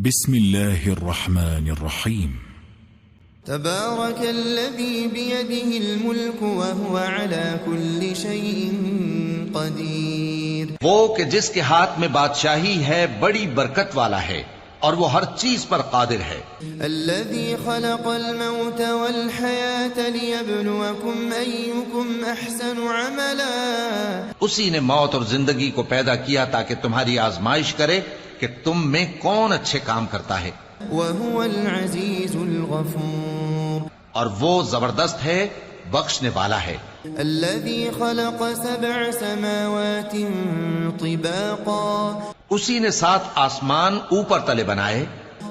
بسم الله الرحمن الرحيم. تبارك الذي بيده الملك وهو على كل شيء قدير. وہ کہ جس کے ہاتھ میں بادشاہی ہے بڑی برکت والا ہے اور وہ ہر چیز پر قادر ہے. الذي خلق الموت والحياة ليبلوكم أيكم أحسن عملا. اسی نے موت اور زندگی کو پیدا کیا تاکہ تمہاری آزمائش کرے کہ تم میں کون اچھے کام کرتا ہے. وهو العزيز الغفور. اور وہ زبردست ہے بخشنے والا ہے. الذي خلق 7 سماوات طباقا. اسی نے 7 آسمان اوپر تلے بنائے.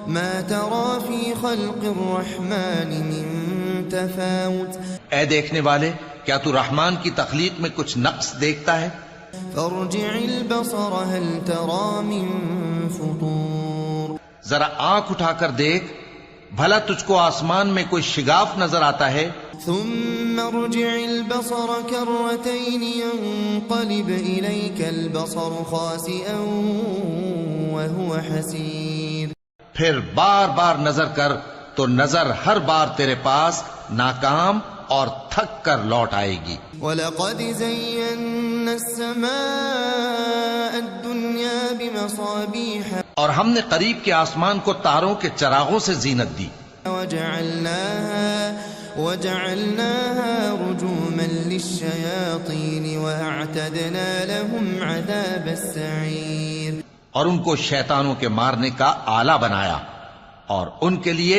ما ترى في خلق الرحمن من تفاوت. اے دیکھنے والے، کیا تو رحمان کی تخلیق میں کچھ نقص دیکھتا ہے؟ فارجع البصر هل ترى من فطور. ذرا آنکھ اٹھا کر دیکھ، بھلا تجھ کو آسمان میں کوئی شگاف نظر آتا ہے؟ ثم ارجع البصر كرتين ينقلب إليك البصر خاسئا وهو حسير. پھر بار بار نظر کر تو نظر ہر بار تیرے پاس ناکام اور تھک کر لوٹ آئے گی. وَلَقَدْ زَيَّنَّا السَّمَاءَ الدُّنْيَا بِمَصَابِيحَ. اور ہم نے قریب کے آسمان کو تاروں کے چراغوں سے زینت دی. وَجَعَلْنَاهَا رُجُومًا لِلشَّيَاطِينِ وَأَعْتَدْنَا لَهُمْ عَذَابَ السَّعِيرِ. اور ان کو شیطانوں کے مارنے کا آلہ بنایا اور ان کے لیے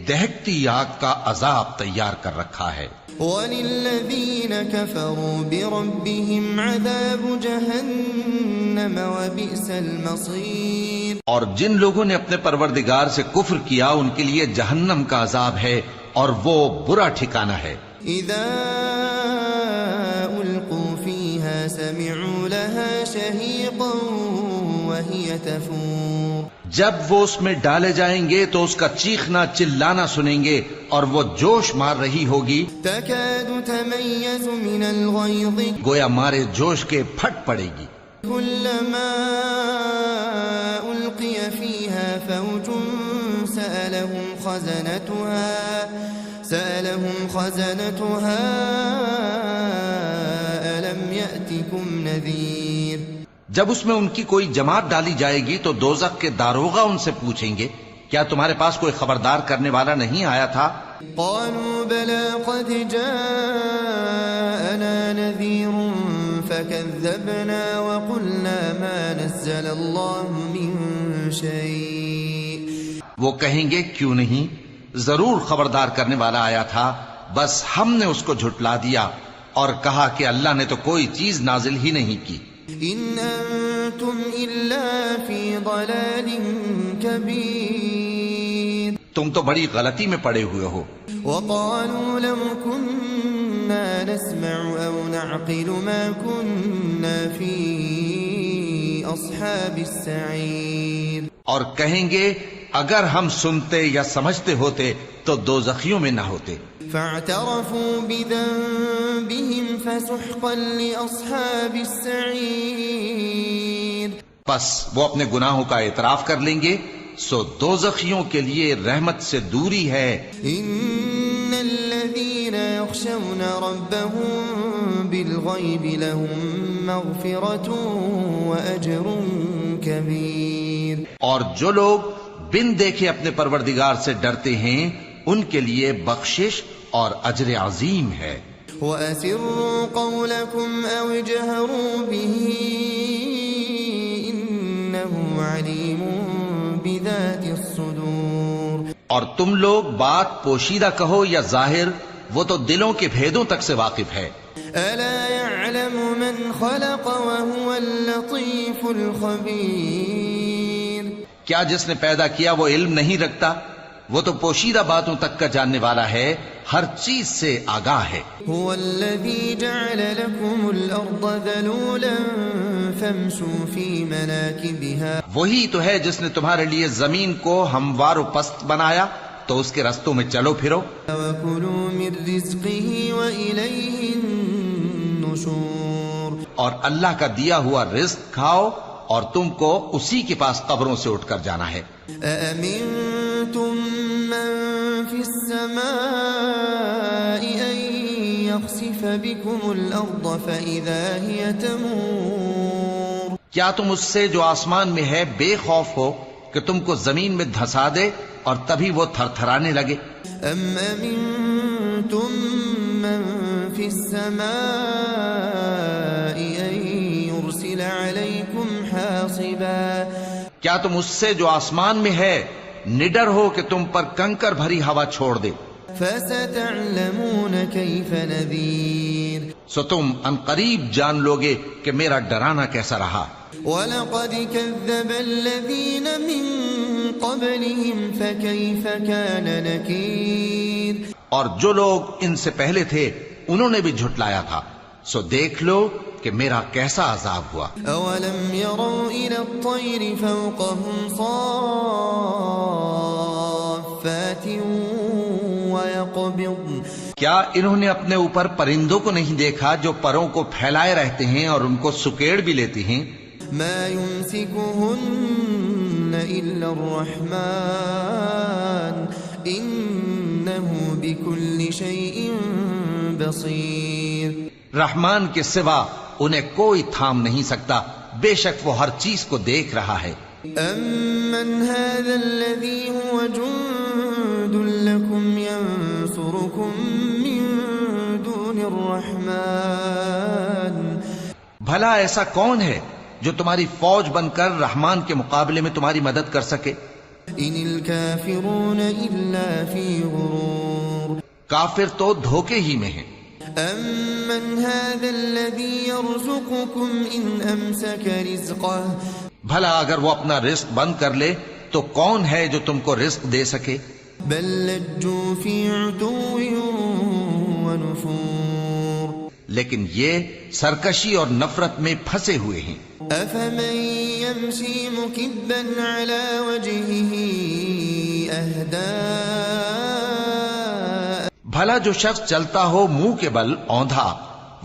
دہکتی آگ کا عذاب تیار کر رکھا ہے. وَلِلَّذِينَ كَفَرُوا بِرَبِّهِمْ عَذَابُ جَهَنَّمَ وَبِئْسَ الْمَصِيرُ. اور جن لوگوں نے اپنے پروردگار سے کفر کیا ان کے لیے جہنم کا عذاب ہے اور وہ برا ٹھکانہ ہے. اذا القوا فيها سمعوا لها شهيقا وهي تفور. جب وہ اس میں ڈالے جائیں گے تو اس کا چیخنا چلانا سنیں گے اور وہ جوش مار رہی ہوگی. تكاد تميز من الغيظ. گویا مارے جوش کے پھٹ پڑے گی. كلما ألقي فيها فوج سألهم خزنتها ألم يأتكم نذير. جب اس میں ان کی کوئی جماعت ڈالی جائے گی تو دوزخ کے داروغہ ان سے پوچھیں گے کیا تمہارے پاس کوئی خبردار کرنے والا نہیں آیا تھا؟ قالوا بلى قد جاءنا نذير فكذبنا وقلنا ما نزل الله من شيء. وہ کہیں گے کیوں نہیں، ضرور خبردار کرنے والا آیا تھا، بس ہم نے اس کو جھٹلا دیا اور کہا کہ اللہ نے تو کوئی چیز نازل ہی نہیں کی. ان انتم الا فی ضلال کبیر. تم تو بڑی غلطی میں پڑے ہوئے ہو. وقالوا لو كنا نسمع او نعقل ما كنا في اصحاب السعیر. اور کہیں گے اگر ہم سنتے یا سمجھتے ہوتے تو دوزخیوں میں نہ ہوتے. فاعترفوا بذنبهم فسحقا لاصحاب السعیر. پس وہ اپنے گناہوں کا اعتراف کر لیں گے سو دوزخیوں کے لیے رحمت سے دوری ہے. ان الذين يخشون ربهم بالغيب لهم مغفرة واجر كبير. اور جو لوگ بن دیکھے اپنے پروردگار سے ڈرتے ہیں ان کے لیے بخشش اور اجر عظیم ہے. وَأَسِرُّوا قَوْلَكُمْ أَوْ اجْهَرُوا بِهِ إِنَّهُ عَلِيمٌ بِذَاتِ الصُّدُورِ. اور تم لوگ بات پوشیدہ کہو یا ظاہر، وہ تو دلوں کے بھیدوں تک سے واقف ہے. أَلَا يَعْلَمُ مَنْ خَلَقَ وَهُوَ اللَّطِيفُ الْخَبِيرُ. کیا جس نے پیدا کیا وہ علم نہیں رکھتا؟ وہ تو پوشیدہ باتوں تک کا جاننے والا ہے، ہر چیز سے آگاہ ہے. هو الذي جعل لكم الأرض ذلولا فامشوا في مناكبها. وہی تو ہے جس نے تمہارے لیے زمین کو ہموار و پست بنایا تو اس کے رستوں میں چلو پھرو. وَكُلُوا مِن رِزْقِهِ وَإِلَيْهِ النُّشُورُ. اور اللہ کا دیا ہوا رزق کھاؤ اور تم کو اسی کے پاس قبروں سے اٹھ کر جانا ہے۔ أأمنتم من في السماء أن يخسف بكم الأرض فإذا هي تمور؟ کیا تم اس سے جو آسمان میں ہے بے خوف ہو کہ تم کو زمین میں دھسا دے اور تبھی وہ تھر تھرانے لگے؟ أم أمنتم من في السماء أن يرسل عليكم حاصبا؟ کیا تم اس سے جو آسمان میں ہے نڈر ہو کہ تم پر کنکر بھری ہوا چھوڑ دے؟ فستعلمون كيف نذير؟ سو تم ان قریب جان لوگے کہ میرا ڈرانا کیسا رہا۔ وَلَقَدْ كَذَّبَ الَّذِينَ مِن قَبْلِهِمْ فَكَيْفَ كَانَ نَكِيرِ؟ اور جو لوگ ان سے پہلے تھے انہوں نے بھی جھٹلایا تھا، سو دیکھ لو کہ میرا کیسا عذاب ہوا۔ أَوَلَمْ يَرَوْا إِلَى الطَّيْرِ فَوْقَهُمْ صَافَّاتٍ وَيَقْبِضْنَ؟ کیا انہوں نے اپنے اوپر پرندوں کو نہیں دیکھا جو پروں کو پھیلائے رہتے ہیں اور ان کو سکیڑ بھی لیتی ہیں؟ مَا يُمْسِكُهُنَّ إِلَّا الرَّحْمَنُ إِنَّهُ بِكُلِّ شَيْءٍ بَصِيرٌ۔ رحمان کے سوا انہیں کوئی تھام نہیں سکتا، بے شک وہ ہر چیز کو دیکھ رہا ہے۔ أَمَّنْ هَذَا الَّذِي هُوَ جُندٌ لَكُمْ يَنصُرُكُم مِّن دُونِ الرَّحْمَنِ؟ بھلا ایسا کون ہے جو تمہاری فوج بن کر رحمان کے مقابلے میں تمہاری مدد کر سکے؟ إِنِ الْكَافِرُونَ إِلَّا فِي غُرُورٍ۔ کافر تو دھوکے ہی میں ہیں۔ أَمَّنْ هَذَا الَّذِي يَرْزُقُكُمْ إِنْ أَمْسَكَ رِزْقَهُ؟ بھلا اگر وہ اپنا رزق بند کر لے تو کون ہے جو تم کو رزق دے سکے؟ بل لجوا في عتو ونفور۔ لیکن یہ سرکشی اور نفرت میں پھنسے ہوئے ہیں۔ أفمن يمشي مكبا على وجهه أهدى؟ بھلا جو شخص چلتا ہو منہ کے بل اوندھا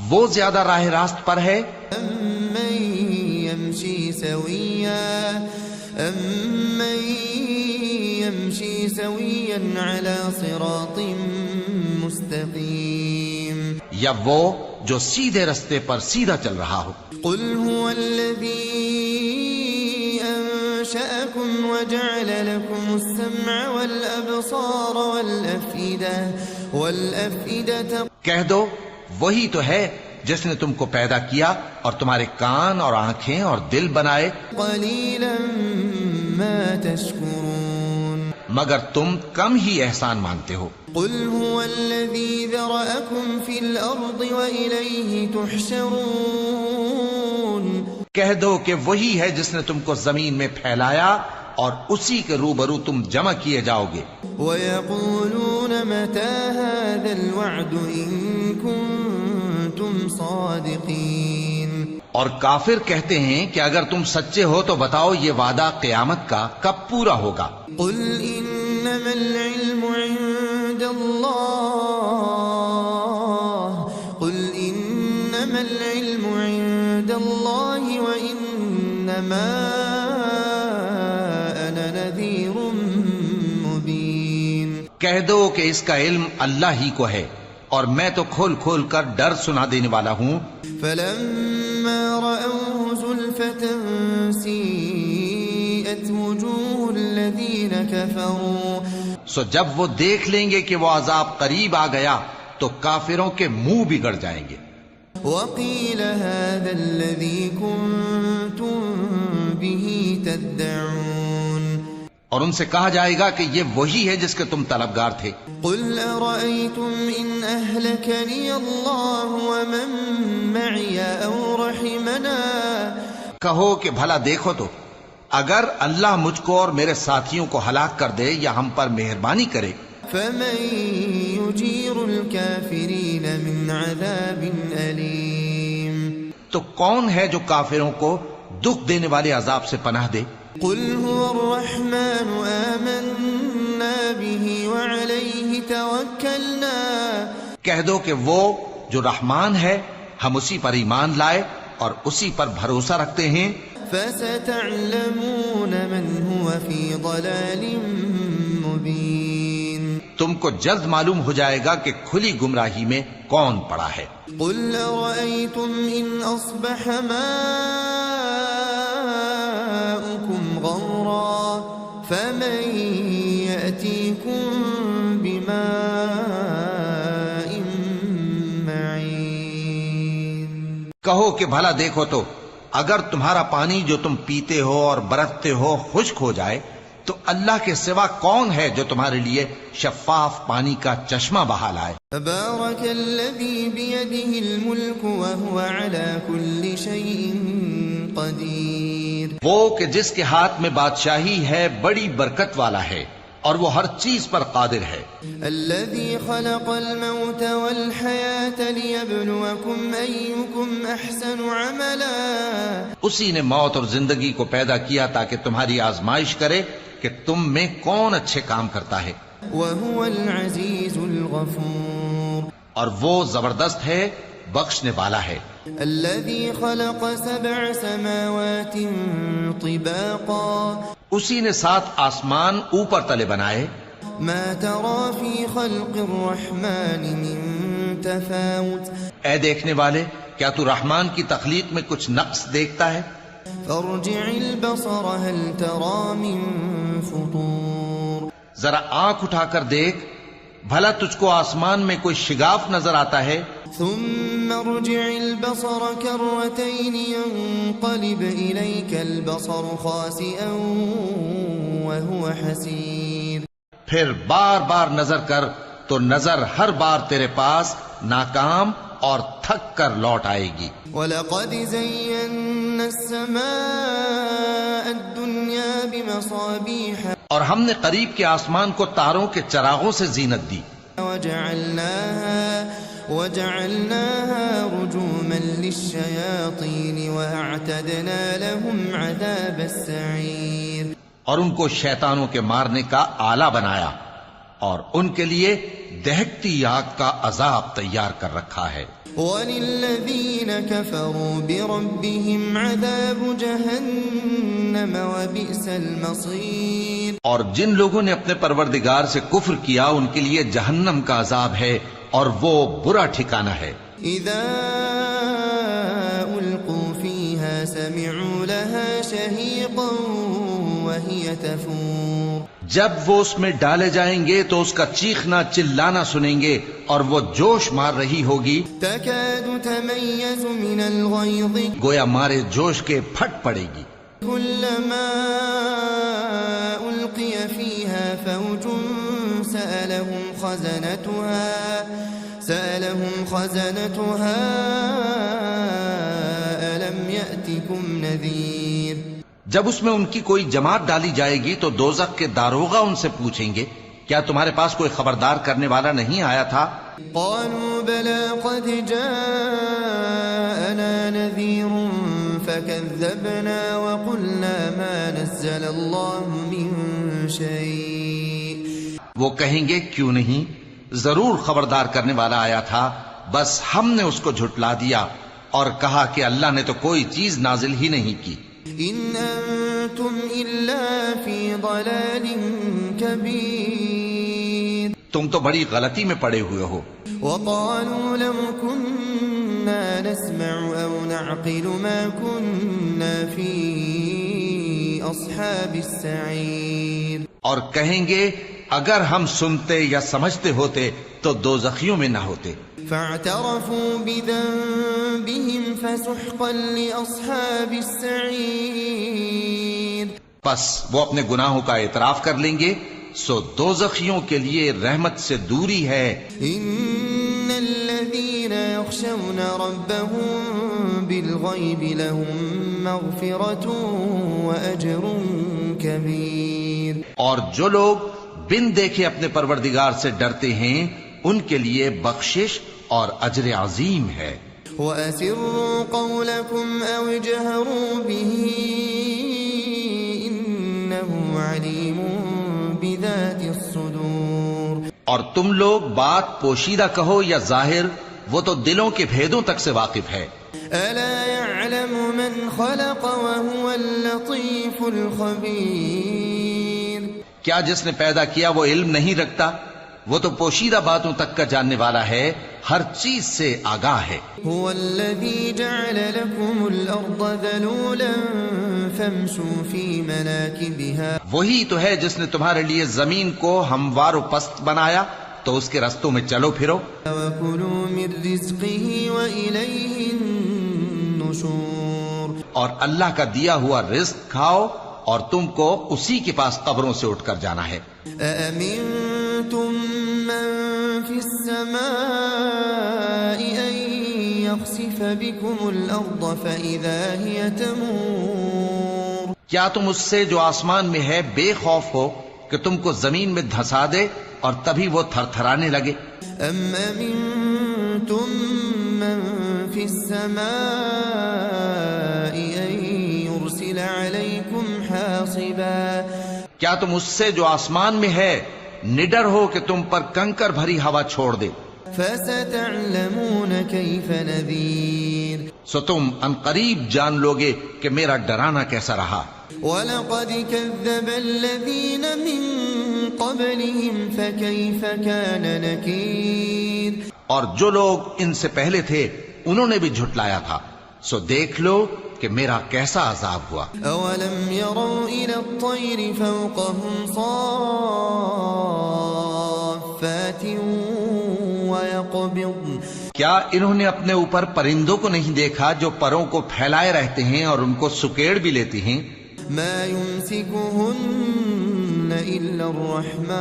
وہ زیادہ راہ راست پر ہے؟ أمن يمشي سويا على صراط مستقيم؟ یا وہ جو سیدھے رستے پر سیدھا چل رہا ہو؟ قل هو الذي أنشأكم وجعل لكم السمع والأبصار والأفئدة۔ کہہ دو وہی تو ہے جس نے تم کو پیدا کیا اور تمہارے کان اور آنکھیں اور دل بنائے۔ قليلا ما تشكرون۔ مگر تم کم ہی احسان مانتے ہو۔ قل هو الذي ذرأكم في الأرض وإليه تحشرون۔ کہہ دو کہ وہی ہے جس نے تم کو زمین میں پھیلایا اور اسی کے روبرو تم جمع کیے جاؤ گے۔ وَيَقُولُونَ مَتَى هَذَا الْوَعْدُ إِن كُنتُمْ صَادِقِينَ۔ اور کافر کہتے ہیں کہ اگر تم سچے ہو تو بتاؤ یہ وعدہ قیامت کا کب پورا ہوگا؟ قُلْ إِنَّمَا الْعِلْمُ عِندَ اللَّهِ وَإِنَّمَا أَنَا نَذِيرٌ مُبِينٌ۔ کہہ دو کہ اس کا علم اللہ ہی کو ہے اور میں تو کھول کھول کر ڈر سنا دینے والا ہوں۔ فَلَمَّا رَأَوْهُ زُلْفَةً سِيئَتْ وُجُوهُ الَّذِينَ كَفَرُوا۔ سو جب وہ دیکھ لیں گے کہ وہ عذاب قریب آ گیا تو کافروں کے منہ بگڑ جائیں گے۔ وَقِيلَ هَذَا الَّذِي كُنتُم بِهِ تَدَّعُونَ۔ اور ان سے کہا جائے گا کہ یہ وہی ہے جس کے تم طلبگار تھے۔ قُلْ أَرَأَيْتُمْ إِنْ أَهْلَكَنِيَ اللَّهُ وَمَن مَّعِيَ أَوْ رَحِمَنَا۔ کہو کہ بھلا دیکھو تو اگر اللہ مجھ کو اور میرے ساتھیوں کو ہلاک کر دے یا ہم پر مہربانی کرے، فَمَن يُجِيرُ الْكَافِرِينَ مِنْ عَذَابٍ أَلِيمٍ۔ تو کون ہے جو کافروں کو دکھ دینے والے عذاب سے پناہ دے؟ قُلْ هُوَ الرَّحْمَنُ آمَنَّا بِهِ وَعَلَيْهِ تَوَكَّلْنَا۔ کہہ دو کہ وہ جو رحمان ہے ہم اسی پر ایمان لائے اور اسی پر بھروسہ رکھتے ہیں۔ فستعلمون من هو في ضلال مبين تم کو جلد معلوم ہو جائے گا کہ کھلی گمراہی میں کون پڑا ہے۔ قل أرأيتم إن أصبح ماؤكم غورا فمن يأتيكم بماء معين۔ کہو کہ بھلا دیکھو تو اگر تمہارا پانی جو تم پیتے ہو اور برتتے ہو خشک ہو جائے تو اللہ کے سوا کون ہے جو تمہارے لیے شفاف پانی کا چشمہ بہا لائے۔ تبارك الذي بيده الملك وهو على كل شيء قدير۔ وہ کہ جس کے ہاتھ میں بادشاہی ہے بڑی برکت والا ہے اور وہ ہر چیز پر قادر ہے۔ الذي خلق الموت والحياة ليبلوكم أيكم أحسن عملا۔ اسی نے موت اور زندگی کو پیدا کیا تاکہ تمہاری آزمائش کرے کہ تم میں کون اچھے کام کرتا ہے۔ وهو العزيز الغفور۔ اور وہ زبردست ہے بخشنے والا ہے۔ الذي خلق 7 سماوات طباقا۔ اسی نے 7 آسمان اوپر تلے بنائے۔ ما ترى في خلق الرحمن من تفاوت۔ اے دیکھنے والے کیا تو رحمان کی تخلیق میں کچھ نقص دیکھتا ہے؟ فارجع البصر هل ترى من فطور۔ ذرا آنکھ اٹھا کر دیکھ بھلا تجھ کو آسمان میں کوئی شگاف نظر آتا ہے؟ ثم ارجع البصر كرتين ينقلب إليك البصر خاسئا وهو حسير۔ پھر بار بار نظر کر تو نظر ہر بار تیرے پاس ناکام اور تھک کر لوٹ آئے گی۔ وَلَقَدْ زَيَّنَّا السَّمَاءَ الدُّنْيَا بِمَصَابِيحَ۔ اور ہم نے قریب کے آسمان کو تاروں کے چراغوں سے زینت دی۔ وَجَعَلْنَاهَا رُجُومًا لِلشَّيَاطِينِ وَأَعْتَدْنَا لَهُمْ عَذَابَ السَّعِيرِ۔ اور ان کو شیطانوں کے مارنے کا آلہ بنایا اور ان کے لیے دہکتی آگ کا عذاب تیار کر رکھا ہے۔ وَلِلَّذِينَ كَفَرُوا بِرَبِّهِمْ عَذَابُ جَهَنَّمَ وَبِئْسَ الْمَصِيرُ۔ اور جن لوگوں نے اپنے پروردگار سے کفر کیا ان کے لیے جہنم کا عذاب ہے اور وہ برا ٹھکانہ ہے۔ اذا القوا فيها سمعوا لها شهيقا وهي تفور۔ جب وہ اس میں ڈالے جائیں گے تو اس کا چیخنا چلانا سنیں گے اور وہ جوش مار رہی ہوگی۔ تكاد تميز من الغيظ۔ گویا مارے جوش کے پھٹ پڑے گی۔ كلما ألقي فيها فوج سألهم خزنتها ألم يأتكم نذير۔ جب اس میں ان کی کوئی جماعت ڈالی جائے گی تو دوزخ کے داروغہ ان سے پوچھیں گے کیا تمہارے پاس کوئی خبردار کرنے والا نہیں آیا تھا؟ قالوا بلى قد جاءنا نذير فكذبنا وقلنا ما نزل الله من شيء۔ وہ کہیں گے کیوں نہیں، ضرور خبردار کرنے والا آیا تھا، بس ہم نے اس کو جھٹلا دیا اور کہا کہ اللہ نے تو کوئی چیز نازل ہی نہیں کی۔ ان انتم الا فی ضلال کبیر۔ تم تو بڑی غلطی میں پڑے ہوئے ہو۔ وقالوا لو كنا نسمع او نعقل ما كنا في اصحاب السعیر۔ اور کہیں گے اگر ہم سنتے یا سمجھتے ہوتے تو دوزخیوں میں نہ ہوتے۔ فاعترفوا بذنبهم فسحقا لاصحاب السعیر۔ پس وہ اپنے گناہوں کا اعتراف کر لیں گے سو دوزخیوں کے لیے رحمت سے دوری ہے۔ ان الذين يخشون ربهم بالغيب لهم مغفرة واجر كبير۔ اور جو لوگ بن دیکھے اپنے پروردگار سے ڈرتے ہیں ان کے لیے بخشش اور اجر عظیم ہے۔ وَأَسِرُّوا قَوْلَكُمْ أَوْ اجْهَرُوا بِهِ إِنَّهُ عَلِيمٌ بِذَاتِ الصُّدُورِ۔ اور تم لوگ بات پوشیدہ کہو یا ظاہر، وہ تو دلوں کے بھیدوں تک سے واقف ہے۔ أَلَا يَعْلَمُ مَنْ خَلَقَ وَهُوَ اللطيف الخبير. کیا جس نے پیدا کیا وہ علم نہیں رکھتا؟ وہ تو پوشیدہ باتوں تک کا جاننے والا ہے، ہر چیز سے آگاہ ہے. هو الذي جعل لكم الأرض ذلولا فامشوا في مناكبها. وہی تو ہے جس نے تمہارے لیے زمین کو ہموار و پست بنایا، تو اس کے رستوں میں چلو پھرو. وكلوا من رزقه وإليه النشور. اور اللہ کا دیا ہوا رزق کھاؤ اور تم کو اسی کے پاس قبروں سے اٹھ کر جانا ہے. أأمنتم من في السماء أن يخسف بكم الأرض فإذا هي تمور. کیا تم اس سے جو آسمان میں ہے بے خوف ہو کہ تم کو زمین میں دھسا دے اور تبھی وہ تھر تھرانے لگے؟ أم أمنتم من في السماء أن يرسل عليكم حاصبا. کیا تم اس سے جو آسمان میں ہے نڈر ہو کہ تم پر کنکر بھری ہوا چھوڑ دے؟ فستعلمون كيف نذير. سو تم ان قریب جان لوگے کہ میرا ڈرانا کیسا رہا. وَلَقَدْ كَذَّبَ الَّذِينَ مِن قَبْلِهِمْ فَكَيْفَ كَانَ نَكِيرٌ. اور جو لوگ ان سے پہلے تھے انہوں نے بھی جھٹلایا تھا، سو دیکھ لو کہ میرا کیسا عذاب ہوا. أَوَلَمْ يَرَوْا إِلَى الطَّيْرِ فَوْقَهُمْ صَافَّاتٍ وَيَقْبِضْنَ. کیا انہوں نے اپنے اوپر پرندوں کو نہیں دیکھا جو پروں کو پھیلائے رہتے ہیں اور ان کو سکیڑ بھی لیتی ہیں؟ مَا يُمْسِكُهُنَّ إِلَّا الرَّحْمَنُ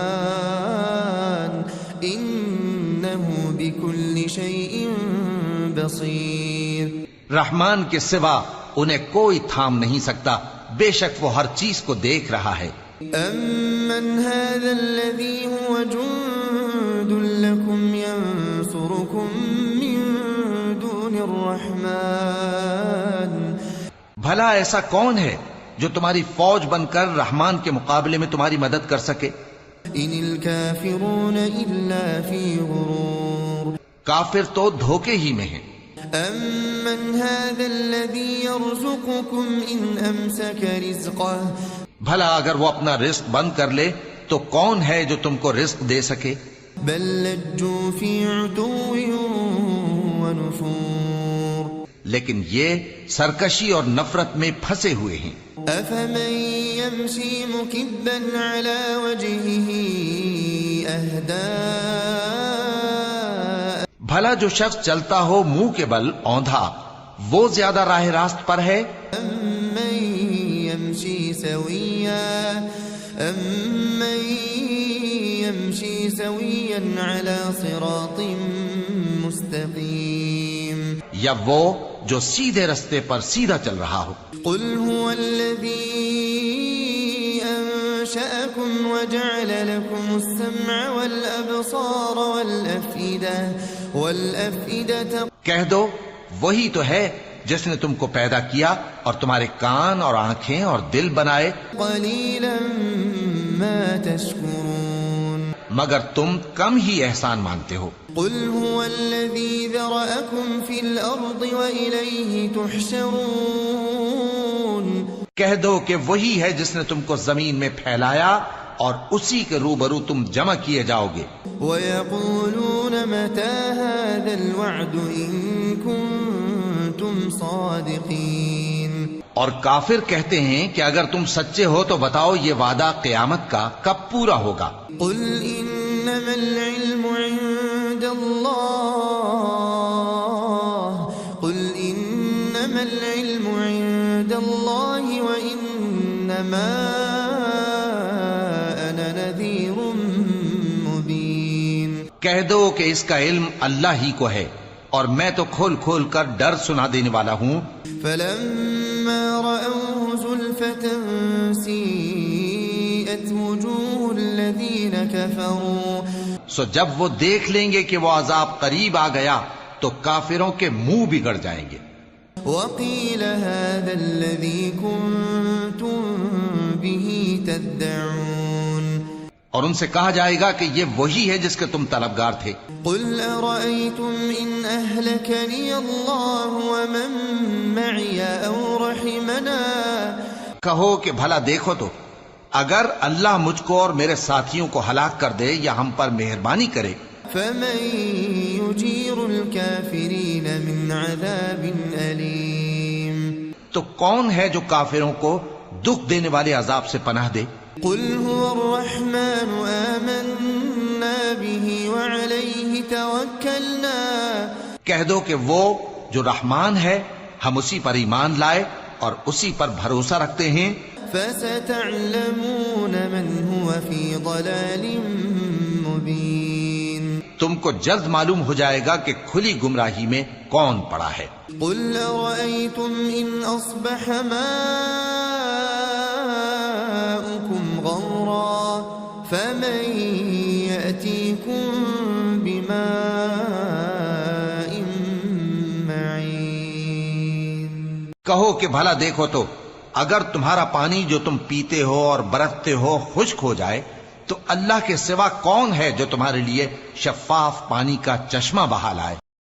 إِنَّهُ بِكُلِّ شَيْءٍ بَصِيرٌ. رحمان کے سوا انہیں کوئی تھام نہیں سکتا، بے شک وہ ہر چیز کو دیکھ رہا ہے. أَمَّنْ هَذَا الَّذِي هُوَ جُندٌ لَكُمْ يَنصُرُكُم مِّن دُونِ الرَّحْمَنِ. بھلا ایسا کون ہے جو تمہاری فوج بن کر رحمان کے مقابلے میں تمہاری مدد کر سکے؟ إِنِ الْكَافِرُونَ إِلَّا فِي غُرُورٍ. کافر تو دھوکے ہی میں ہیں. أَمَّنْ هَذَا الَّذِي يَرْزُقُكُمْ إِنْ أَمْسَكَ رِزْقَهُ. بھلا اگر وہ اپنا رزق بند کر لے تو کون ہے جو تم کو رزق دے سکے؟ بل لجوا في عتو ونفور. لیکن یہ سرکشی اور نفرت میں پھنسے ہوئے ہیں. أفمن يمشي مكبا على وجهه أهدى. بھلا جو شخص چلتا ہو منہ کے بل اوندھا وہ زیادہ راہ راست پر ہے؟ أمن يمشي سويا على صراط مستقيم. یا وہ جو سیدھے رستے پر سیدھا چل رہا ہو. قل هو الذي أنشأكم وجعل لكم السمع والأبصار والأفئدة. کہہ دو وہی تو ہے جس نے تم کو پیدا کیا اور تمہارے کان اور آنکھیں اور دل بنائے. قليلا ما تشكرون. مگر تم کم ہی احسان مانتے ہو. قل هو الذي ذرأكم في الأرض وإليه تحشرون. کہہ دو کہ وہی ہے جس نے تم کو زمین میں پھیلایا اور اسی کے روبرو تم جمع کیے جاؤ گے. وَيَقُولُونَ مَتَى هَذَا الْوَعْدُ إِن كُنتُمْ صَادِقِينَ. اور کافر کہتے ہیں کہ اگر تم سچے ہو تو بتاؤ یہ وعدہ قیامت کا کب پورا ہوگا. قُلْ إِنَّمَا الْعِلْمُ عِندَ اللَّهِ قُلْ إِنَّمَا الْعِلْمُ عِندَ اللَّهِ وَإِنَّمَا أَنَا نَذِيرٌ مُبِينٌ. کہہ دو کہ اس کا علم اللہ ہی کو ہے اور میں تو کھول کھول کر ڈر سنا دینے والا ہوں. فَلَمَّا رَأَوْهُ زُلْفَةً سِيئَتْ وُجُوهُ الَّذِينَ كَفَرُوا. سو جب وہ دیکھ لیں گے کہ وہ عذاب قریب آ گیا تو کافروں کے منہ بگڑ جائیں گے. وَقِيلَ هَذَا الَّذِي كُنتُم بِهِ تَدَّعُونَ. اور ان سے کہا جائے گا کہ یہ وہی ہے جس کے تم طلبگار تھے. قُلْ أَرَأَيْتُمْ إِنْ أَهْلَكَنِيَ اللَّهُ وَمَن مَّعِيَ أَوْ رَحِمَنَا کہو کہ بھلا دیکھو تو اگر اللہ مجھ کو اور میرے ساتھیوں کو ہلاک کر دے یا ہم پر مہربانی کرے فمن يجير الكافرين من عذاب أليم تو کون ہے جو کافروں کو دکھ دینے والے عذاب سے پناہ دے؟ قل هو الرحمن آمنا به وعليه توكلنا کہہ دو کہ وہ جو رحمان ہے ہم اسی پر ایمان لائے اور اسی پر بھروسہ رکھتے ہیں۔ فستعلمون من هو في ضلال مبين تم کو جلد معلوم ہو جائے گا کہ کھلی گمراہی میں کون پڑا ہے۔ قل أرأيتم إن أصبح ماؤكم غورا فمن يأتيكم بماء معين کہو کہ بھلا دیکھو تو اگر تمہارا پانی جو تم پیتے ہو اور برتتے ہو خشک ہو جائے تو اللہ کے سوا کون ہے جو تمہارے لیے شفاف پانی کا چشمہ بہا لائے؟